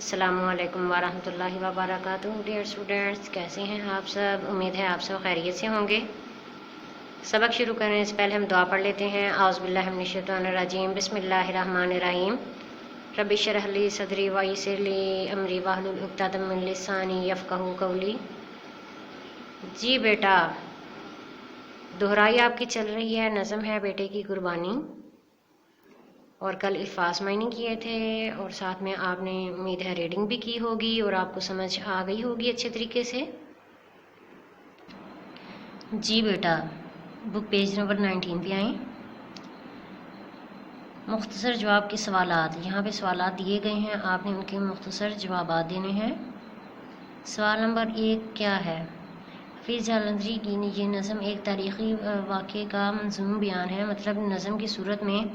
अस्सलाम वालेकुम वरहमतुल्लाहि वबरकातुहू। डियर स्टूडेंट्स, कैसे हैं आप सब? उम्मीद है आप सब खैरियत से होंगे। सबक शुरू करने से पहले हम दुआ पढ़ लेते हैं। औज़ु बिल्लाहि मिनश शैतानिर रजीम, बिस्मिल्लाहिर्रहमानिर रहीम। रब्बि इश्रह ली सदरी व यस्सिर ली अमरी वहलुल उक़दतम मिन लिसानी यफ़क़हू क़ौली। जी बेटा, दोहराई आपकी चल रही है, नज़म है बेटे की कुर्बानी। और कल अल्फाज मायने किए थे और साथ में आपने उम्मीद है रीडिंग भी की होगी और आपको समझ आ गई होगी अच्छे तरीके से। जी बेटा, बुक पेज नंबर 19 पे आएँ। मुख्तसर जवाब के सवालात, यहाँ पे सवालात दिए गए हैं, आपने उनके मुख्तसर जवाबात देने हैं। सवाल नंबर 1 क्या है? हफीज़ जालंधरी की ये नज़म एक तारीख़ी वाक़े का मंज़ूम बयान है, मतलब नज़म की सूरत में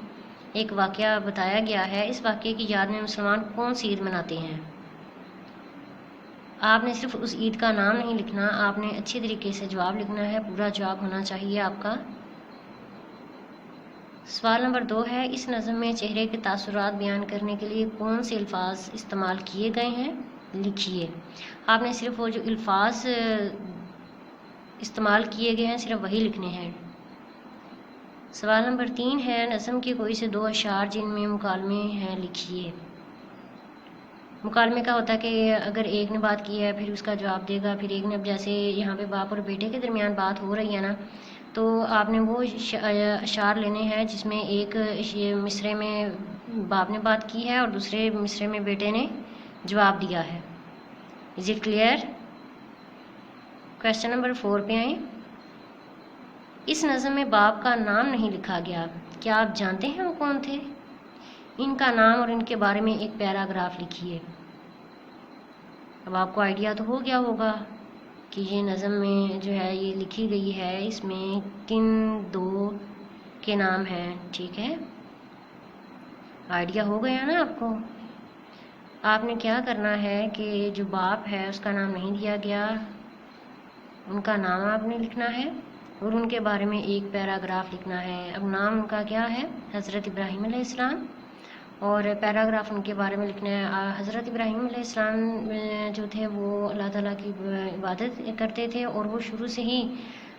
एक वाक़या बताया गया है। इस वाक़े की याद में मुसलमान कौन सी ईद मनाते हैं? आपने सिर्फ उस ईद का नाम नहीं लिखना, आपने अच्छे तरीके से जवाब लिखना है, पूरा जवाब होना चाहिए आपका। सवाल नंबर 2 है, इस नज़म में चेहरे के तासुरात बयान करने के लिए कौन से अल्फाज इस्तेमाल किए गए हैं? लिखिए। आपने सिर्फ वो जो अल्फाज इस्तेमाल किए गए हैं सिर्फ वही लिखने हैं। सवाल नंबर 3 है, नज़म के कोई से 2 अशार जिनमें मुकालमे हैं लिखिए। मुकालमे का होता है कि अगर एक ने बात की है फिर उसका जवाब देगा, फिर एक ने, अब जैसे यहाँ पे बाप और बेटे के दरमियान बात हो रही है ना, तो आपने वो अशार लेने हैं जिसमें एक मिसरे में बाप ने बात की है और दूसरे मिसरे में बेटे ने जवाब दिया है। Is it clear? Question number 4 पे आए। इस नज़म में बाप का नाम नहीं लिखा गया, क्या आप जानते हैं वो कौन थे? इनका नाम और इनके बारे में एक पैराग्राफ लिखिए। अब आपको आइडिया तो हो गया होगा कि ये नज़म में जो है ये लिखी गई है, इसमें किन 2 के नाम हैं। ठीक है, आइडिया हो गया ना आपको? आपने क्या करना है कि जो बाप है उसका नाम नहीं दिया गया, उनका नाम आपने लिखना है और उनके बारे में एक पैराग्राफ लिखना है। अब नाम उनका क्या है? हज़रत इब्राहीम अलैहिस्सलाम, और पैराग्राफ उनके बारे में लिखना है। हज़रत इब्राहीम अलैहिस्सलाम जो थे वो अल्लाह ताला की इबादत करते थे और वो शुरू से ही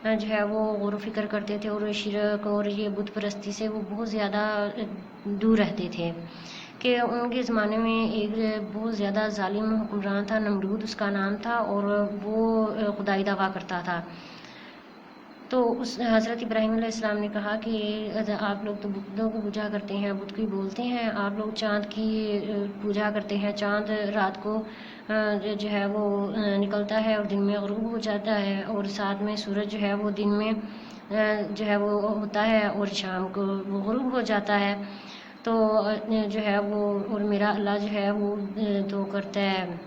जो है वो गौर व फिक्र करते थे और शिरक और ये बुत परस्ती से वो बहुत ज़्यादा दूर रहते थे। कि उनके ज़माने में एक बहुत ज़्यादा ज़ालिम हुक्मरान था, नमरूद उसका नाम था, और वो खुदाई दावा करता था। तो उस हज़रत इब्राहीम अलैहिस्सलाम ने कहा कि आप लोग तो बुतों को पूजा करते हैं, बुत की बोलते हैं, आप लोग चाँद की पूजा करते हैं। चाँद रात को जो है वो निकलता है और दिन में ग़ुरूब हो जाता है, और साथ में सूरज जो है वो दिन में जो है वो होता है और शाम को वो ग़ुरूब हो जाता है। तो जो है वो, और मेरा अल्लाह जो है वो तो करता है,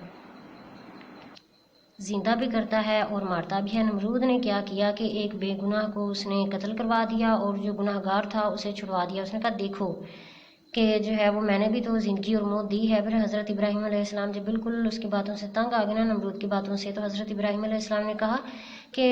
जिंदा भी करता है और मारता भी है। नमरूद ने क्या किया कि एक बेगुनाह को उसने कत्ल करवा दिया और जो गुनाहगार था उसे छुड़वा दिया। उसने कहा देखो कि जो है वो मैंने भी तो ज़िंदगी और मौत दी है। फिर हज़रत इब्राहीम अलैहिस्सलाम जब बिल्कुल उसकी बातों से तंग आ गए ना, नमरूद की बातों से, तो हज़रत इब्राहीम अलैहिस्सलाम ने कहा कि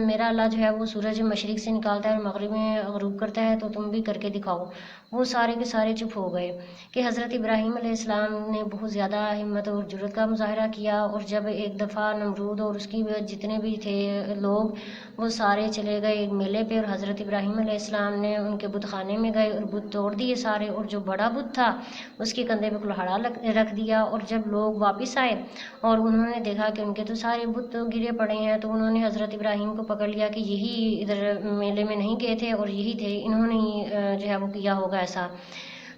मेरा अल्लाह जो है वो सूरज मशरिक़ से निकालता है और मगरिब में ग़ुरूब करता है, तो तुम भी करके दिखाओ। वो सारे के सारे चुप हो गए कि हज़रत इब्राहीम अलैहिस्सलाम ने बहुत ज़्यादा हिम्मत और जुर्रत का मुजाहरा किया। और जब एक दफ़ा नमरूद और उसकी जितने भी थे लोग वो सारे चले गए एक मेले पे, और हज़रत इब्राहीम अलैहिस्सलाम ने उनके बुत खाने में गए और बुत तोड़ दिए सारे, और जो बड़ा बुत था उसके कंधे पे कुल्हाड़ा रख दिया। और जब लोग वापस आए और उन्होंने देखा कि उनके तो सारे बुत गिरे पड़े हैं, तो उन्होंने हज़रत इब्राहीम को पकड़ लिया कि यही इधर मेले में नहीं गए थे और यही थे, इन्होंने ही जो है वो किया होगा ऐसा।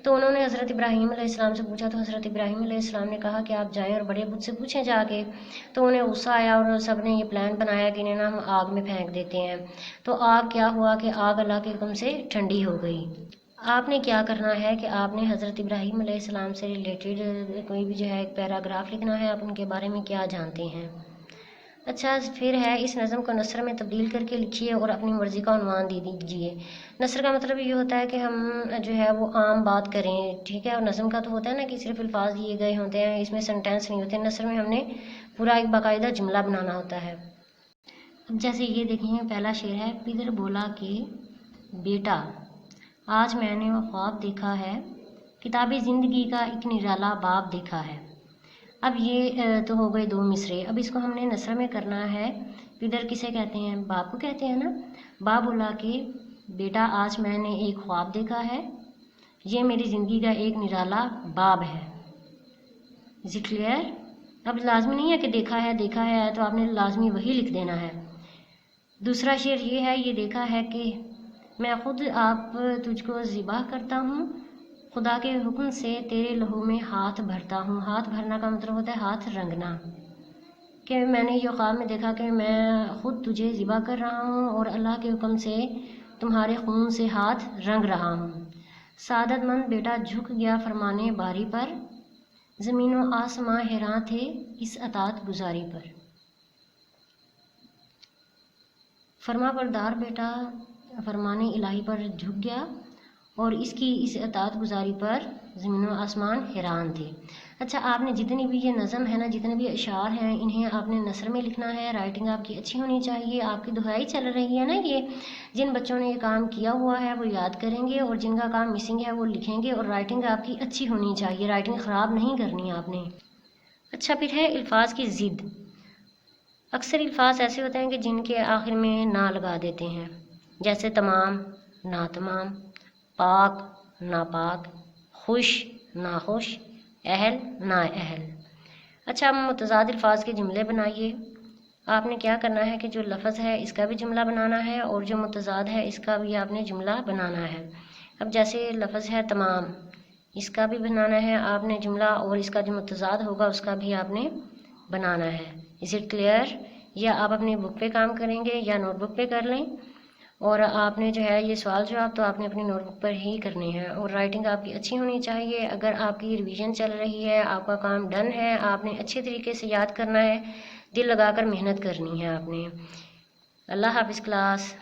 तो उन्होंने हज़रत इब्राहीम अलैहिस्सलाम से पूछा, तो हज़रत इब्राहीम अलैहिस्सलाम ने कहा कि आप जाएं और बड़े बुत से पूछें जाके। तो उन्हें गुस्सा आया और सब ने ये प्लान बनाया कि इन्हें ना हम आग में फेंक देते हैं। तो आग क्या हुआ कि आग अल्लाह के हुक्म से ठंडी हो गई। आपने क्या करना है कि आपने हज़रत इब्राहीम अलैहिस्सलाम से रिलेटेड कोई भी जो है एक पैराग्राफ लिखना है, आप उनके बारे में क्या जानते हैं। अच्छा, फिर है, इस नज़म को नसर में तब्दील करके लिखिए और अपनी मर्ज़ी का उन्वान दे दीजिए। नसर का मतलब ये होता है कि हम जो है वो आम बात करें, ठीक है। और नज़म का तो होता है ना कि सिर्फ अल्फाज दिए गए होते हैं, इसमें सेंटेंस नहीं होते। नसर में हमने पूरा एक बाकायदा जुमला बनाना होता है। अब जैसे ये देखें, पहला शेर है, पिदर बोला कि बेटा आज मैंने वो ख्वाब देखा है, किताबी ज़िंदगी का एक निराला बाब देखा है। اب یہ تو ہو گئے 2 مصرے. اب اس کو ہم نے نثر میں کرنا ہے. پدر کسے کہتے ہیں؟ باپ کو کہتے ہیں نا. باپ بولا کہ بیٹا آج میں نے ایک خواب دیکھا ہے، یہ میری زندگی کا ایک نرالا باب ہے. Is it clear? اب لازمی نہیں ہے کہ دیکھا ہے تو آپ نے لازمی وہی لکھ دینا ہے. دوسرا شعر یہ ہے، یہ دیکھا ہے کہ میں خود آپ تجھ کو ذبح کرتا ہوں، خدا کے حکم سے تیرے لہو میں ہاتھ بھرتا ہوں. ہاتھ بھرنا کا مطلب ہوتا ہے ہاتھ رنگنا، کہ میں نے یہ خواب میں دیکھا کہ میں خود تجھے ذبح کر رہا ہوں اور اللہ کے حکم سے تمہارے خون سے ہاتھ رنگ رہا ہوں. سعادت مند بیٹا جھک گیا فرمانے باری پر، زمین و آسماں حیراں تھے اس اطاعت گزاری پر. فرما بردار بیٹا فرمان الہی پر جھک گیا اور اس کی اس اطاعت گزاری پر زمین و آسمان حیران تھے. اچھا، آپ نے جتنی بھی یہ نظم ہے نا، جتنے بھی اشعار ہیں، انہیں آپ نے نثر میں لکھنا ہے. رائٹنگ آپ کی اچھی ہونی چاہیے. آپ کی دہائی چل رہی ہے نا، یہ جن بچوں نے یہ کام کیا ہوا ہے وہ یاد کریں گے اور جن کا کام مسنگ ہے وہ لکھیں گے. اور رائٹنگ آپ کی اچھی ہونی چاہیے، رائٹنگ خراب نہیں کرنی آپ نے. اچھا، پھر ہے الفاظ کی ضد. اکثر الفاظ ایسے ہوتے ہیں کہ جن کے آخر میں نا لگا دیتے ہیں، جیسے تمام، ناتمام، پاک، ناپاک، خوش، ناخوش، اہل، نااہل. اچھا، متضاد الفاظ کے جملے بنائیے. آپ نے کیا کرنا ہے کہ جو لفظ ہے اس کا بھی جملہ بنانا ہے اور جو متضاد ہے اس کا بھی آپ نے جملہ بنانا ہے. اب جیسے لفظ ہے تمام، اس کا بھی بنانا ہے آپ نے جملہ، اور اس کا جو متضاد ہوگا اس کا بھی آپ نے بنانا ہے. Is it clear? یا آپ اپنی بک پہ کام کریں گے یا نوٹ بک پہ کر لیں. اور آپ نے جو ہے یہ سوال جواب تو آپ نے اپنی نوٹ بک پر ہی کرنے ہیں. اور رائٹنگ آپ کی اچھی ہونی چاہیے. اگر آپ کی ریویژن چل رہی ہے، آپ کا کام ڈن ہے، آپ نے اچھے طریقے سے یاد کرنا ہے، دل لگا کر محنت کرنی ہے آپ نے. اللہ حافظ کلاس.